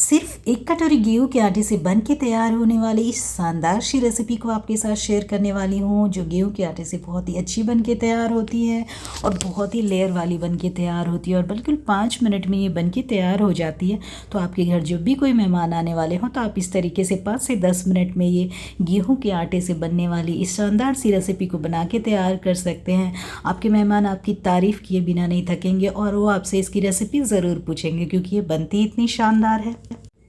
सिर्फ एक कटोरी गेहूं के आटे से बन के तैयार होने वाली इस शानदार सी रेसिपी को आपके साथ शेयर करने वाली हूँ, जो गेहूं के आटे से बहुत ही अच्छी बन के तैयार होती है और बहुत ही लेयर वाली बन के तैयार होती है और बिल्कुल 5 मिनट में ये बन के तैयार हो जाती है। तो आपके घर जब भी कोई मेहमान आने वाले हों तो आप इस तरीके से 5 से 10 मिनट में ये गेहूँ के आटे से बनने वाली इस शानदार सी रेसिपी को बना के तैयार कर सकते हैं। आपके मेहमान आपकी तारीफ़ किए बिना नहीं थकेंगे और वो आपसे इसकी रेसिपी ज़रूर पूछेंगे, क्योंकि ये बनती इतनी शानदार है।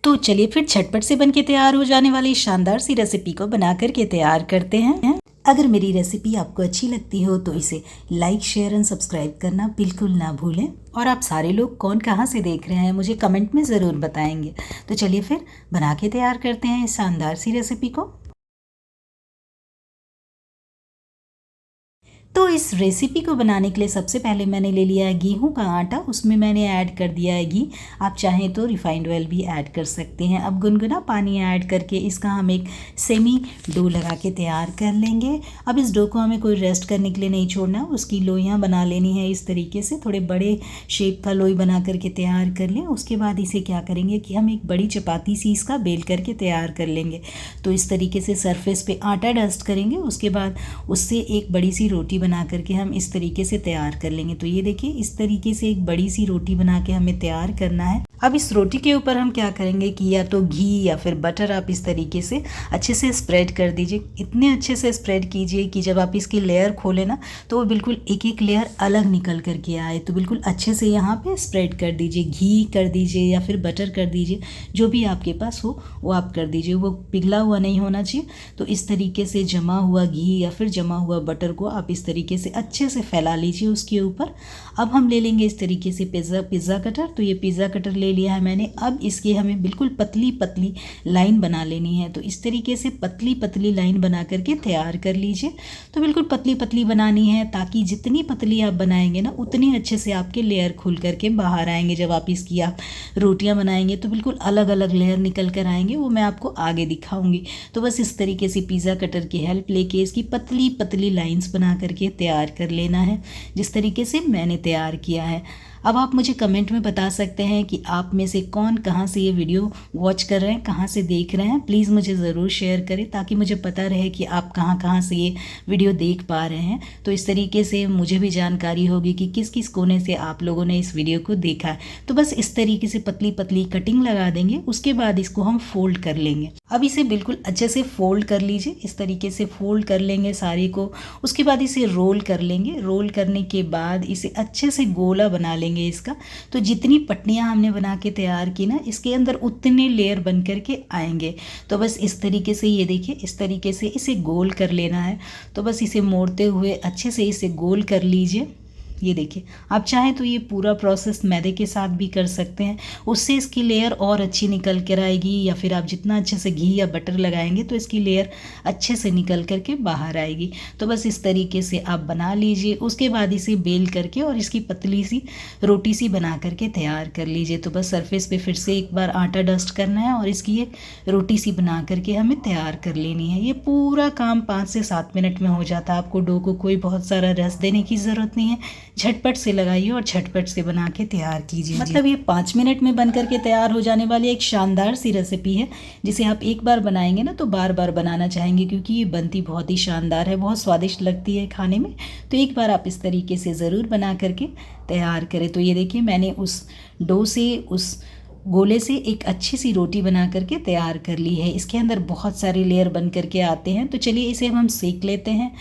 तो चलिए फिर झटपट से बनके तैयार हो जाने वाली शानदार सी रेसिपी को बना करके तैयार करते हैं। अगर मेरी रेसिपी आपको अच्छी लगती हो तो इसे लाइक, शेयर एंड सब्सक्राइब करना बिल्कुल ना भूलें। और आप सारे लोग कौन कहाँ से देख रहे हैं मुझे कमेंट में ज़रूर बताएंगे। तो चलिए फिर बना के तैयार करते हैं इस शानदार सी रेसिपी को। तो इस रेसिपी को बनाने के लिए सबसे पहले मैंने ले लिया है गेहूं का आटा, उसमें मैंने ऐड कर दिया है घी। आप चाहें तो रिफाइंड ऑयल भी ऐड कर सकते हैं। अब गुनगुना पानी ऐड करके इसका हम एक सेमी डो लगा के तैयार कर लेंगे। अब इस डो को हमें कोई रेस्ट करने के लिए नहीं छोड़ना, उसकी लोइयाँ बना लेनी है। इस तरीके से थोड़े बड़े शेप का लोई बना करके तैयार कर लें। उसके बाद इसे क्या करेंगे कि हम एक बड़ी चपाती सी इसका बेल करके तैयार कर लेंगे। तो इस तरीके से सरफेस पे आटा डस्ट करेंगे, उसके बाद उससे एक बड़ी सी रोटी बना करके हम इस तरीके से तैयार कर लेंगे। तो ये देखिए, इस तरीके से एक बड़ी सी रोटी बना के हमें तैयार करना है। अब इस रोटी के ऊपर हम क्या करेंगे कि या तो घी या फिर बटर आप इस तरीके से अच्छे से स्प्रेड कर दीजिए। इतने अच्छे से स्प्रेड कीजिए कि जब आप इसकी लेयर खोलें ना तो वो बिल्कुल एक एक लेयर अलग निकल करके आए। तो बिल्कुल अच्छे से यहाँ पे स्प्रेड कर दीजिए, घी कर दीजिए या फिर बटर कर दीजिए, जो भी आपके पास हो वो आप कर दीजिए। वो पिघला हुआ नहीं होना चाहिए। तो इस तरीके से जमा हुआ घी या फिर जमा हुआ बटर को आप इस तरीके से अच्छे से फैला लीजिए उसके ऊपर। अब हम ले लेंगे इस तरीके से पिज़्ज़ा कटर। तो ये पिज़्ज़ा कटर ले लिया है मैंने। अब इसकी हमें बिल्कुल पतली पतली लाइन बना लेनी है। तो इस तरीके से पतली पतली लाइन बना करके तैयार कर लीजिए। तो बिल्कुल पतली पतली बनानी है, ताकि जितनी पतली आप बनाएंगे ना उतनी अच्छे से आपके लेयर खुल करके बाहर आएंगे। जब आप इसकी आप रोटियां बनाएंगे तो बिल्कुल अलग अलग लेयर निकल कर आएंगे, वो मैं आपको आगे दिखाऊंगी। तो बस इस तरीके से पिज़्ज़ा कटर की हेल्प लेके इसकी पतली पतली लाइंस बना करके तैयार कर लेना है, जिस तरीके से मैंने तैयार किया है। अब आप मुझे कमेंट में बता सकते हैं कि आप में से कौन कहाँ से ये वीडियो वॉच कर रहे हैं, कहाँ से देख रहे हैं। प्लीज़ मुझे ज़रूर शेयर करें ताकि मुझे पता रहे कि आप कहाँ कहाँ से ये वीडियो देख पा रहे हैं। तो इस तरीके से मुझे भी जानकारी होगी कि किस किस कोने से आप लोगों ने इस वीडियो को देखा है। तो बस इस तरीके से पतली पतली कटिंग लगा देंगे। उसके बाद इसको हम फोल्ड कर लेंगे। अब इसे बिल्कुल अच्छे से फोल्ड कर लीजिए। इस तरीके से फोल्ड कर लेंगे सारी को। उसके बाद इसे रोल कर लेंगे। रोल करने के बाद इसे अच्छे से गोला बना लेंगे इसका। तो जितनी पट्टियां हमने बना के तैयार की ना, इसके अंदर उतने लेयर बन करके आएंगे। तो बस इस तरीके से ये देखिए, इस तरीके से इसे गोल कर लेना है। तो बस इसे मोड़ते हुए अच्छे से इसे गोल कर लीजिए। ये देखिए, आप चाहें तो ये पूरा प्रोसेस मैदे के साथ भी कर सकते हैं, उससे इसकी लेयर और अच्छी निकल कर आएगी। या फिर आप जितना अच्छे से घी या बटर लगाएंगे तो इसकी लेयर अच्छे से निकल करके बाहर आएगी। तो बस इस तरीके से आप बना लीजिए। उसके बाद इसे बेल करके और इसकी पतली सी रोटी सी बना करके तैयार कर लीजिए। तो बस सरफेस पे फिर से एक बार आटा डस्ट करना है और इसकी एक रोटी सी बना करके हमें तैयार कर लेनी है। ये पूरा काम 5 से 7 मिनट में हो जाता है। आपको डो को कोई बहुत सारा रेस्ट देने की ज़रूरत नहीं है। झटपट से लगाइए और झटपट से बना के तैयार कीजिए। मतलब ये 5 मिनट में बन करके तैयार हो जाने वाली एक शानदार सी रेसिपी है, जिसे आप एक बार बनाएंगे ना तो बार बार बनाना चाहेंगे, क्योंकि ये बनती बहुत ही शानदार है, बहुत स्वादिष्ट लगती है खाने में। तो एक बार आप इस तरीके से ज़रूर बना करके तैयार करें। तो ये देखिए, मैंने उस डो से, उस गोले से एक अच्छी सी रोटी बना करके तैयार कर ली है। इसके अंदर बहुत सारे लेयर बन करके आते हैं। तो चलिए इसे हम सेक लेते हैं।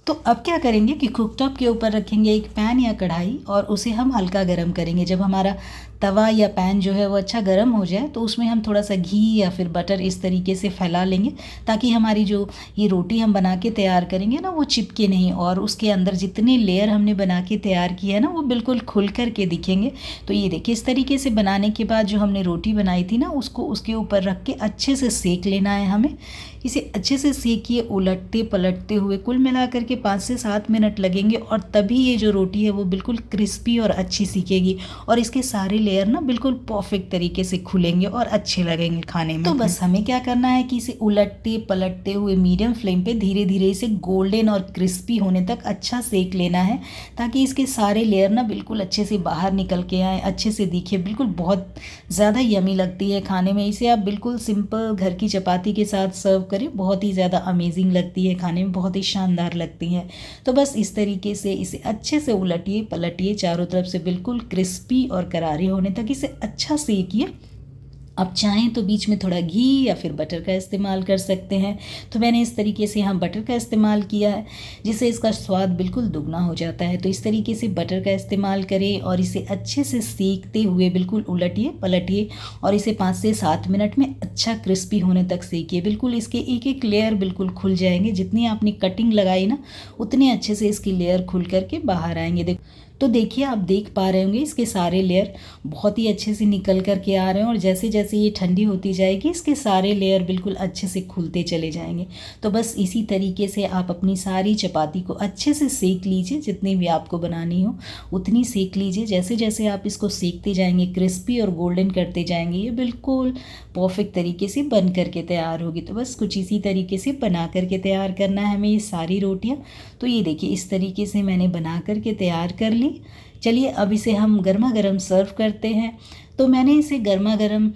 तो अब क्या करेंगे कि कुकटॉप के ऊपर रखेंगे एक पैन या कढ़ाई और उसे हम हल्का गर्म करेंगे। जब हमारा तवा या पैन जो है वो अच्छा गर्म हो जाए तो उसमें हम थोड़ा सा घी या फिर बटर इस तरीके से फैला लेंगे, ताकि हमारी जो ये रोटी हम बना के तैयार करेंगे ना वो चिपके नहीं, और उसके अंदर जितने लेयर हमने बना के तैयार किया है ना वो बिल्कुल खुल कर के दिखेंगे। तो ये देखिए, इस तरीके से बनाने के बाद जो हमने रोटी बनाई थी ना उसको उसके ऊपर रख के अच्छे से सेक लेना है हमें। इसे अच्छे से सेकिए, उलटते पलटते हुए। कुल मिला करके 5 से 7 मिनट लगेंगे और तभी ये जो रोटी है वो बिल्कुल क्रिस्पी और अच्छी सीखेगी और इसके सारे लेयर ना बिल्कुल परफेक्ट तरीके से खुलेंगे और अच्छे लगेंगे खाने में। तो बस हमें क्या करना है कि इसे उलटते पलटते हुए मीडियम फ्लेम पे धीरे धीरे इसे गोल्डन और क्रिस्पी होने तक अच्छा सेक लेना है, ताकि इसके सारे लेयर ना बिल्कुल अच्छे से बाहर निकल के आए, अच्छे से दिखे। बिल्कुल बहुत ज़्यादा यमी लगती है खाने में। इसे आप बिल्कुल सिंपल घर की चपाती के साथ सर्व करें, बहुत ही ज़्यादा अमेजिंग लगती है खाने में, बहुत ही शानदार लगती है। तो बस इस तरीके से इसे अच्छे से उलटिए पलटिए, चारों तरफ से बिल्कुल क्रिस्पी और करारी होने तक इसे अच्छा सेकिए। आप चाहें तो बीच में थोड़ा घी या फिर बटर का इस्तेमाल कर सकते हैं। तो मैंने इस तरीके से यहाँ बटर का इस्तेमाल किया है, जिससे इसका स्वाद बिल्कुल दुगना हो जाता है। तो इस तरीके से बटर का इस्तेमाल करें और इसे अच्छे से सेकते हुए बिल्कुल उलटिए पलटिए और इसे 5 से 7 मिनट में अच्छा क्रिस्पी होने तक सेकिए। बिल्कुल इसके एक एक लेयर बिल्कुल खुल जाएंगे। जितनी आपने कटिंग लगाई ना, उतने अच्छे से इसकी लेयर खुल करके बाहर आएंगे। तो देखिए, आप देख पा रहे होंगे इसके सारे लेयर बहुत ही अच्छे से निकल कर के आ रहे हैं, और जैसे जैसे ये ठंडी होती जाएगी इसके सारे लेयर बिल्कुल अच्छे से खुलते चले जाएंगे। तो बस इसी तरीके से आप अपनी सारी चपाती को अच्छे से सेक लीजिए। जितनी भी आपको बनानी हो उतनी सेक लीजिए। जैसे जैसे आप इसको सेकते जाएंगे, क्रिस्पी और गोल्डन करते जाएंगे, ये बिल्कुल परफेक्ट तरीके से बन करके तैयार होगी। तो बस कुछ इसी तरीके से बना करके तैयार करना है हमें ये सारी रोटियाँ। तो ये देखिए, इस तरीके से मैंने बना करके तैयार कर ली। चलिए अब इसे हम गर्मा गर्म सर्व करते हैं। तो मैंने इसे गर्मा गर्म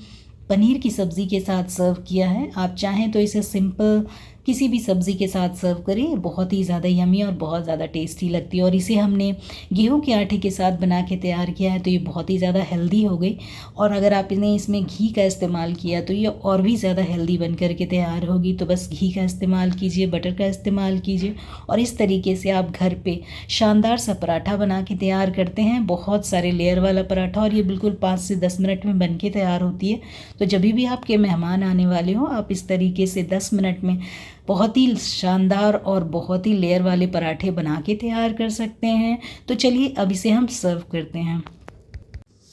पनीर की सब्ज़ी के साथ सर्व किया है। आप चाहें तो इसे सिंपल किसी भी सब्ज़ी के साथ सर्व करें, बहुत ही ज़्यादा यमी और बहुत ज़्यादा टेस्टी लगती है। और इसे हमने गेहूं के आटे के साथ बना के तैयार किया है, तो ये बहुत ही ज़्यादा हेल्दी हो गई। और अगर आपने इसमें घी का इस्तेमाल किया तो ये और भी ज़्यादा हेल्दी बन कर के तैयार होगी। तो बस घी का इस्तेमाल कीजिए, बटर का इस्तेमाल कीजिए, और इस तरीके से आप घर पे शानदार सा पराठा बना के तैयार करते हैं, बहुत सारे लेयर वाला पराठा। और ये बिल्कुल 5 से 10 मिनट में बन के तैयार होती है। तो जब भी आपके मेहमान आने वाले हो, आप इस तरीके से 10 मिनट में बहुत ही शानदार और बहुत ही लेयर वाले पराठे बना के तैयार कर सकते हैं। तो चलिए अब इसे हम सर्व करते हैं।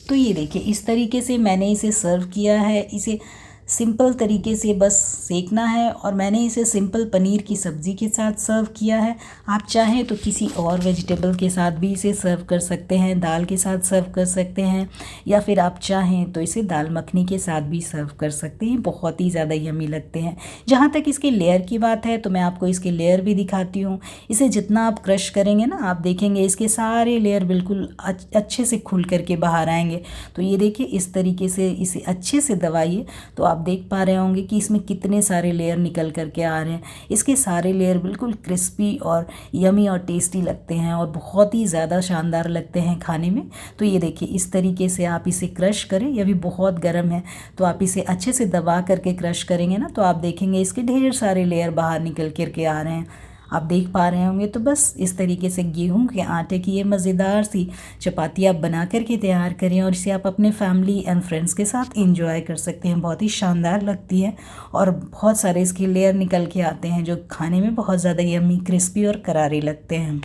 तो ये देखिए, इस तरीके से मैंने इसे सर्व किया है। इसे सिंपल तरीके से बस सेकना है, और मैंने इसे सिंपल पनीर की सब्ज़ी के साथ सर्व किया है। आप चाहें तो किसी और वेजिटेबल के साथ भी इसे सर्व कर सकते हैं, दाल के साथ सर्व कर सकते हैं, या फिर आप चाहें तो इसे दाल मखनी के साथ भी सर्व कर सकते हैं। बहुत ही ज़्यादा यमी लगते हैं। जहाँ तक इसके लेयर की बात है, तो मैं आपको इसके लेयर भी दिखाती हूँ। इसे जितना आप क्रश करेंगे ना, आप देखेंगे इसके सारे लेयर बिल्कुल अच्छे से खुल करके बाहर आएंगे। तो ये देखिए, इस तरीके से इसे अच्छे से दबाइए, तो आप देख पा रहे होंगे कि इसमें कितने सारे लेयर निकल करके आ रहे हैं। इसके सारे लेयर बिल्कुल क्रिस्पी और यमी और टेस्टी लगते हैं, और बहुत ही ज़्यादा शानदार लगते हैं खाने में। तो ये देखिए, इस तरीके से आप इसे क्रश करें। यह भी बहुत गर्म है, तो आप इसे अच्छे से दबा करके क्रश करेंगे ना, तो आप देखेंगे इसके ढेर सारे लेयर बाहर निकल करके आ रहे हैं। आप देख पा रहे होंगे। तो बस इस तरीके से गेहूं के आटे की ये मज़ेदार सी चपाती आप बना करके तैयार करें, और इसे आप अपने फैमिली एंड फ्रेंड्स के साथ एंजॉय कर सकते हैं। बहुत ही शानदार लगती है, और बहुत सारे इसके लेयर निकल के आते हैं, जो खाने में बहुत ज़्यादा यम्मी, क्रिस्पी और करारे लगते हैं।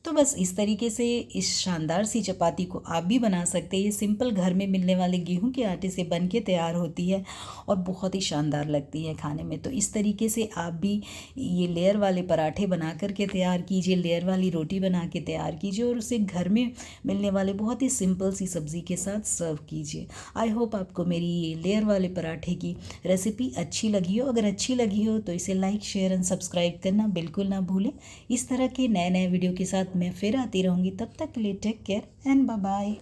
तो बस इस तरीके से इस शानदार सी चपाती को आप भी बना सकते हैं। ये सिंपल घर में मिलने वाले गेहूं के आटे से बन के तैयार होती है, और बहुत ही शानदार लगती है खाने में। तो इस तरीके से आप भी ये लेयर वाले पराठे बना करके तैयार कीजिए, लेयर वाली रोटी बना के तैयार कीजिए, और उसे घर में मिलने वाले बहुत ही सिंपल सी सब्ज़ी के साथ सर्व कीजिए। आई होप आपको मेरी ये लेयर वाले पराठे की रेसिपी अच्छी लगी हो। अगर अच्छी लगी हो तो इसे लाइक, शेयर एंड सब्सक्राइब करना बिल्कुल ना भूलें। इस तरह के नए नए वीडियो के साथ मैं फिर आती रहूँगी। तब तक के लिए take care and bye bye.